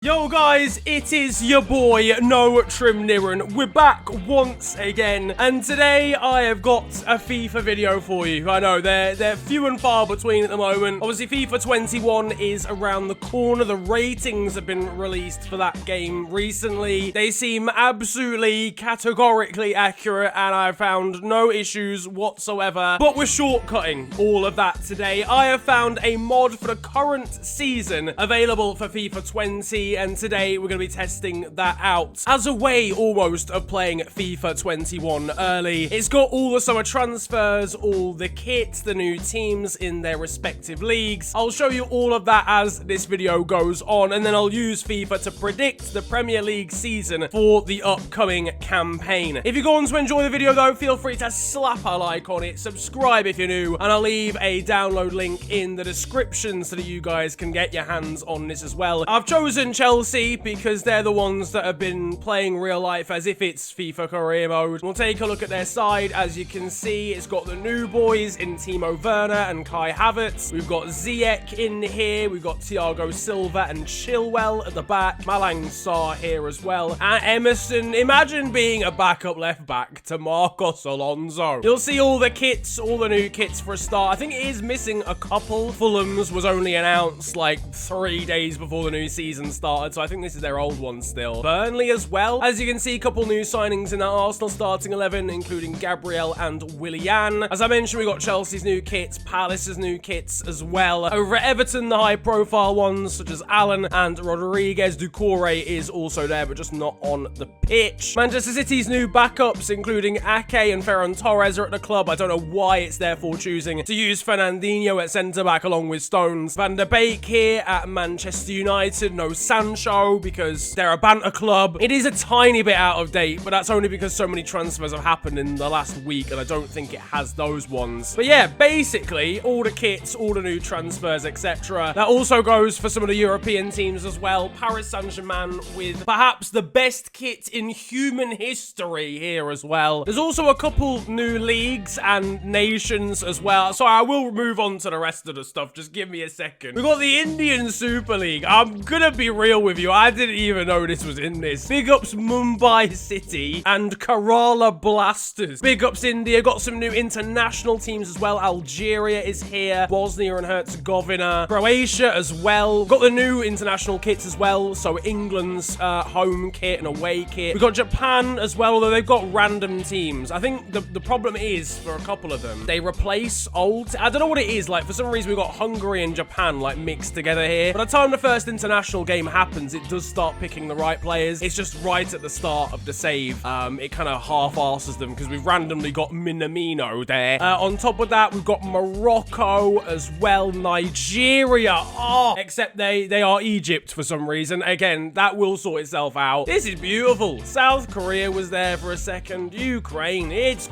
Yo guys, it is your boy No Trim Niren. We're back once again, and today I have got a FIFA video for you. I know they're few and far between at the moment. Obviously FIFA 21 is around the corner. The ratings have been released for that game recently. They seem absolutely categorically accurate, and I found no issues whatsoever. But we're shortcutting all of that today. I have found a mod for the current season available for FIFA 20. And today we're going to be testing that out as a way almost of playing FIFA 21 early. It's got all the summer transfers, all the kits, the new teams in their respective leagues. I'll show you all of that as this video goes on, and then I'll use FIFA to predict the Premier League season for the upcoming campaign. If you're going to enjoy the video though, feel free to slap a like on it, subscribe if you're new, and I'll leave a download link in the description so that you guys can get your hands on this as well. I've chosen Chelsea because they're the ones that have been playing real life as if it's FIFA career mode. We'll take a look at their side. As you can see, it's got the new boys in Timo Werner and Kai Havertz. We've got Ziyech in here. We've got Thiago Silva and Chilwell at the back. Malang Sarr here as well. And Emerson, imagine being a backup left back to Marcos Alonso. You'll see all the kits, all the new kits for a start. I think it is missing a couple. Fulham's was only announced like 3 days before the new season started, so I think this is their old one still. Burnley as well. As you can see, a couple new signings in that Arsenal starting 11, including Gabriel and Willian. As I mentioned, we got Chelsea's new kits, Palace's new kits as well. Over at Everton, the high-profile ones, such as Allen and Rodriguez. Doucouré is also there, but just not on the pitch. Manchester City's new backups, including Ake and Ferran Torres, are at the club. I don't know why it's therefore choosing to use Fernandinho at centre-back along with Stones. Van der Beek here at Manchester United. No Sancho, because they're a banter club. It is a tiny bit out of date, but that's only because so many transfers have happened in the last week, and I don't think it has those ones. But yeah, basically, all the kits, all the new transfers, etc. That also goes for some of the European teams as well. Paris Saint-Germain with perhaps the best kit in human history here as well. There's also a couple new leagues and nations as well. So I will move on to the rest of the stuff. Just give me a second. We've got the Indian Super League. I'm gonna be real with you. I didn't even know this was in this. Big ups Mumbai City and Kerala Blasters. Big ups India. Got some new international teams as well. Algeria is here. Bosnia and Herzegovina. Croatia as well. Got the new international kits as well. So England's home kit and away kit. We've got Japan as well, although they've got random teams. I think the problem is, for a couple of them, they replace old... I don't know what it is. Like, for some reason, we've got Hungary and Japan, like, mixed together here. By the time the first international game happens, it does start picking the right players. It's just right at the start of the save. It kind of half-arses them because we've randomly got Minamino there. On top of that, we've got Morocco as well. Nigeria. Oh, except they are Egypt for some reason. Again, that will sort itself out. This is beautiful. South Korea was there for a second. Ukraine. It's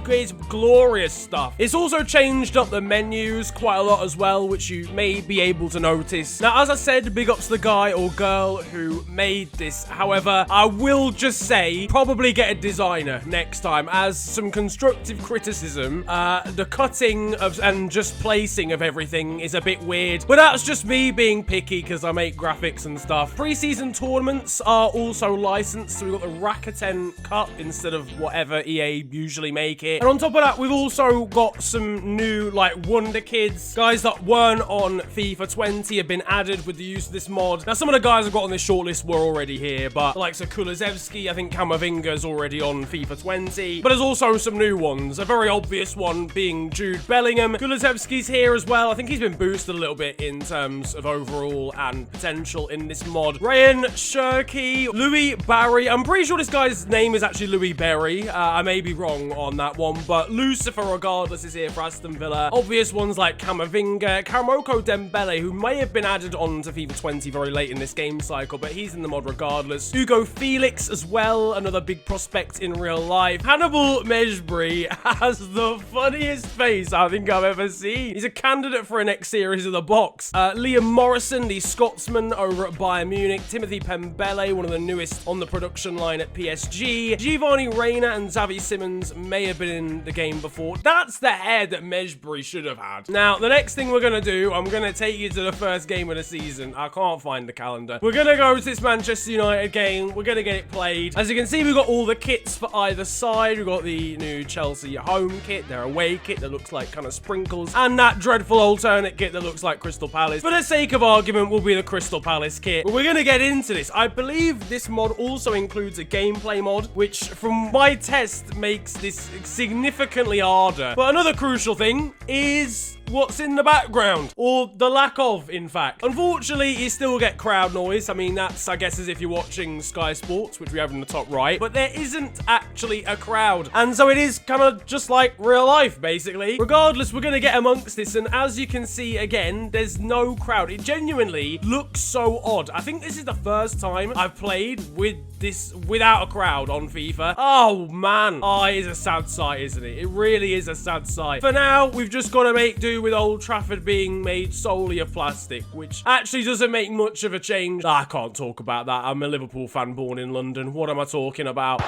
glorious stuff. It's also changed up the menus quite a lot as well, which you may be able to notice. Now, as I said, big ups to the guy or girl who made this. However, I will just say, probably get a designer next time, as some constructive criticism. The cutting of and just placing of everything is a bit weird, but that's just me being picky because I make graphics and stuff. Pre-season tournaments are also licensed, so we've got the Rakuten Cup instead of whatever EA usually make it. And on top of that, we've also got some new, like, Wonder Kids. Guys that weren't on FIFA 20 have been added with the use of this mod. Now, some of the guys I've got on this shortlist were already here, but like so Kulusevski, I think Camavinga's already on FIFA 20. But there's also some new ones. A very obvious one being Jude Bellingham. Kulusevski's here as well. I think he's been boosted a little bit in terms of overall and potential in this mod. Ryan Cherki, Louis Barry. I'm pretty sure this guy's name is actually Louis Berry. I may be wrong on that one, but Lucifer regardless is here for Aston Villa. Obvious ones like Camavinga, Karamoko Dembele, who may have been added on to FIFA 20 very late in this game cycle, but he's in the mod regardless. Hugo Felix as well, another big prospect in real life. Hannibal Mejbri has the funniest face I think I've ever seen. He's a candidate for a next series of the box. Liam Morrison, the Scotsman over at Bayern Munich. Timothy Pembele, one of the newest on the production line at PSG. Giovanni Reina and Xavi Simons may have been in the game before. That's the hair that Mejbri should have had. Now, the next thing we're going to do, I'm going to take you to the first game of the season. I can't find the calendar. We're going to go to this Manchester United game. We're going to get it played. As you can see, we've got all the kits for either side. We've got the new Chelsea home kit, their away kit that looks like kind of sprinkles, and that dreadful alternate kit that looks like Crystal Palace. For the sake of argument, will be the Crystal Palace kit. But we're going to get into this. I believe this mod also includes a gameplay mod, which from my test makes this significantly harder. But another crucial thing is what's in the background, or the lack of, in fact. Unfortunately, you still get crowd noise. I mean, that's, I guess, as if you're watching Sky Sports, which we have in the top right, but there isn't actually a crowd. And so it is kind of just like real life, basically. Regardless, we're going to get amongst this, and as you can see, again, there's no crowd. It genuinely looks so odd. I think this is the first time I've played with this without a crowd on FIFA. Oh, man. Oh, it is a sad sight, isn't it? It really is a sad sight. For now, we've just got to make do with Old Trafford being made solely of plastic, which actually doesn't make much of a change. I can't talk about that. I'm a Liverpool fan born in London. What am I talking about?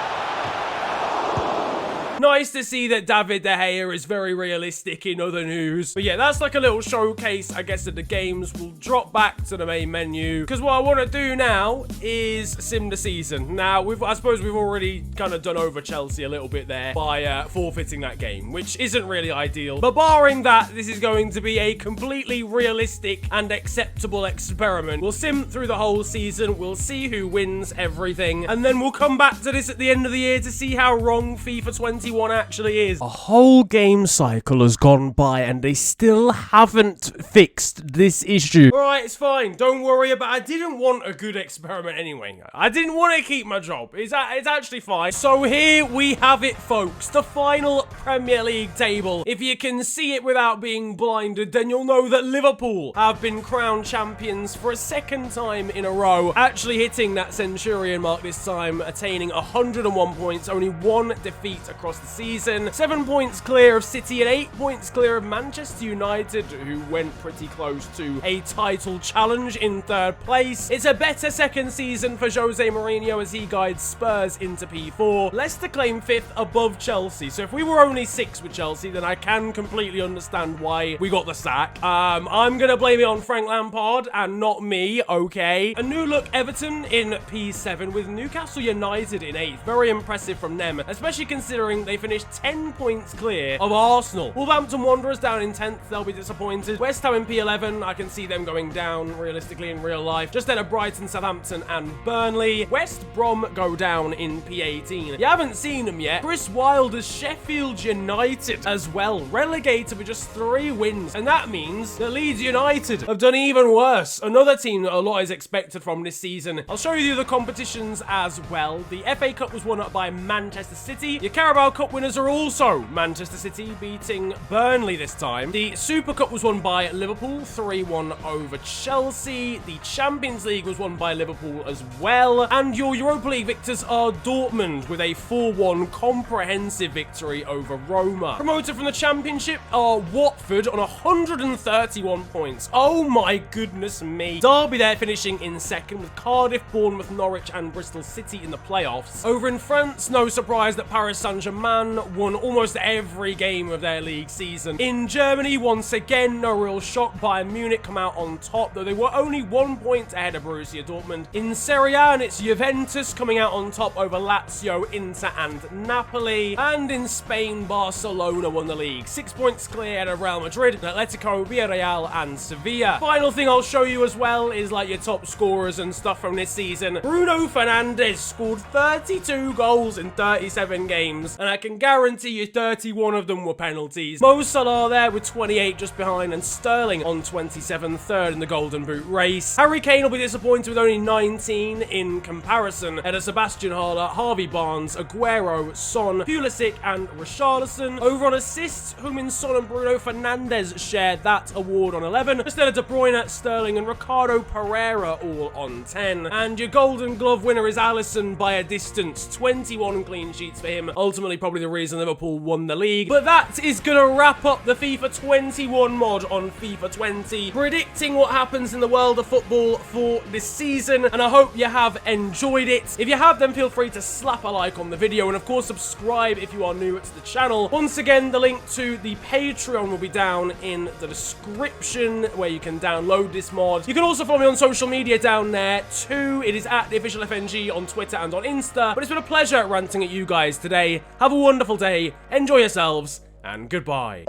Nice to see that David De Gea is very realistic in other news. But yeah, that's like a little showcase, I guess, of the games. We'll drop back to the main menu, because what I want to do now is sim the season. Now, I suppose we've already kind of done over Chelsea a little bit there by forfeiting that game, which isn't really ideal. But barring that, this is going to be a completely realistic and acceptable experiment. We'll sim through the whole season. We'll see who wins everything. And then we'll come back to this at the end of the year to see how wrong FIFA 21 actually is. A whole game cycle has gone by and they still haven't fixed this issue. Alright, it's fine. Don't worry about it. I didn't want a good experiment anyway. I didn't want to keep my job. It's actually fine. So here we have it, folks. The final Premier League table. If you can see it without being blinded, then you'll know that Liverpool have been crowned champions for a second time in a row. Actually hitting that centurion mark this time, attaining 101 points. Only one defeat across the season. 7 points clear of City and 8 points clear of Manchester United, who went pretty close to a title challenge in third place. It's a better second season for Jose Mourinho as he guides Spurs into P4. Leicester claim 5th above Chelsea. So if we were only 6th with Chelsea, then I can completely understand why we got the sack. I'm going to blame it on Frank Lampard and not me, okay? A new look Everton in P7 with Newcastle United in 8th. Very impressive from them, especially considering they finished 10 points clear of Arsenal. Wolverhampton Wanderers down in 10th. They'll be disappointed. West Ham in P11. I can see them going down realistically in real life. Just then of Brighton, Southampton and Burnley. West Brom go down in P18. You haven't seen them yet. Chris Wilder's Sheffield United as well. Relegated with just 3 wins. And that means that Leeds United have done even worse. Another team that a lot is expected from this season. I'll show you the competitions as well. The FA Cup was won up by Manchester City. Your Carabao Cup winners are also Manchester City, beating Burnley this time. The Super Cup was won by Liverpool, 3-1 over Chelsea. The Champions League was won by Liverpool as well. And your Europa League victors are Dortmund with a 4-1 comprehensive victory over Roma. Promoted from the Championship are Watford on 131 points. Oh my goodness me. Derby there finishing in second with Cardiff, Bournemouth, Norwich and Bristol City in the playoffs. Over in France, no surprise that Paris Saint-Germain won almost every game of their league season. In Germany, once again, no real shock. Bayern Munich come out on top, though they were only 1 point ahead of Borussia Dortmund. In Serie A, and it's Juventus coming out on top over Lazio, Inter and Napoli. And in Spain, Barcelona won the league. 6 points clear ahead of Real Madrid, Atletico, Villarreal and Sevilla. Final thing I'll show you as well is like your top scorers and stuff from this season. Bruno Fernandes scored 32 goals in 37 games, and I can guarantee you 31 of them were penalties. Mo Salah there with 28 just behind, and Sterling on 27, third in the Golden Boot race. Harry Kane will be disappointed with only 19 in comparison. Ahead of Sebastian Haller, Harvey Barnes, Aguero, Son, Pulisic and Richarlison. Over on assists, Heung-min Son and Bruno Fernandes shared that award on 11. Just then De Bruyne, Sterling and Ricardo Pereira all on 10. And your Golden Glove winner is Alisson by a distance. 21 clean sheets for him. Ultimately probably probably the reason Liverpool won the league. But that is going to wrap up the FIFA 21 mod on FIFA 20, predicting what happens in the world of football for this season, and I hope you have enjoyed it. If you have, then feel free to slap a like on the video, and of course subscribe if you are new to the channel. Once again, the link to the Patreon will be down in the description, where you can download this mod. You can also follow me on social media down there too. It is at the official FNG on Twitter and on Insta. But it's been a pleasure ranting at you guys today. Have a wonderful day, enjoy yourselves, and goodbye.